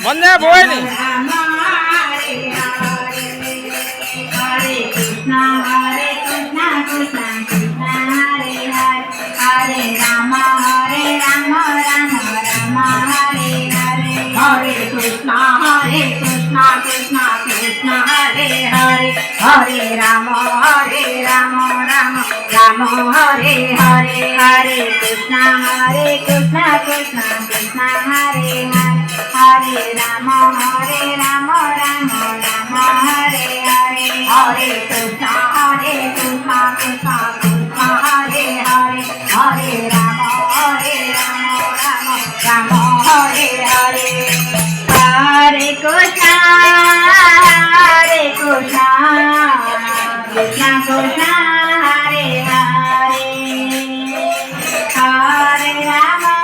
Mana boy ni? Hare Rama Rama Rama Hare Hare Hare Krishna Krishna Krishna Hare Hare Hare Rama Rama Rama Hare Hare Hare Krishna Krishna Krishna Hare Hare Hare Rama Rama Hare Hare Hare Krishna Krishna Krishna Hare Hare Hare Rama Rama Rama Hare Hare Hare Krishna Krishna Krishna Hare Hare Hare Rama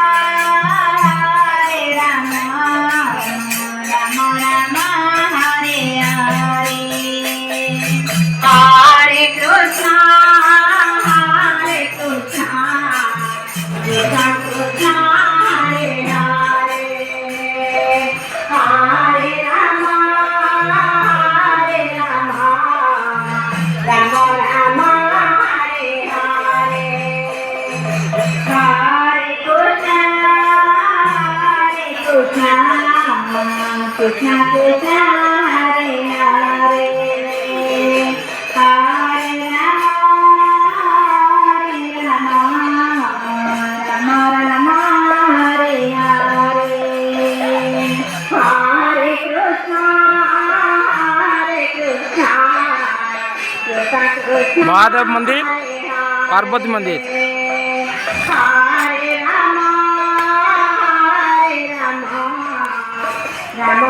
Rama Rama Hare Hare Hare Krishna Krishna Krishna Hare Hare Hare Rama Rama Rama Hare Hare Hare Krishna Mahadev मंदिर, पार्वती मंदिर। Hare Rama Rama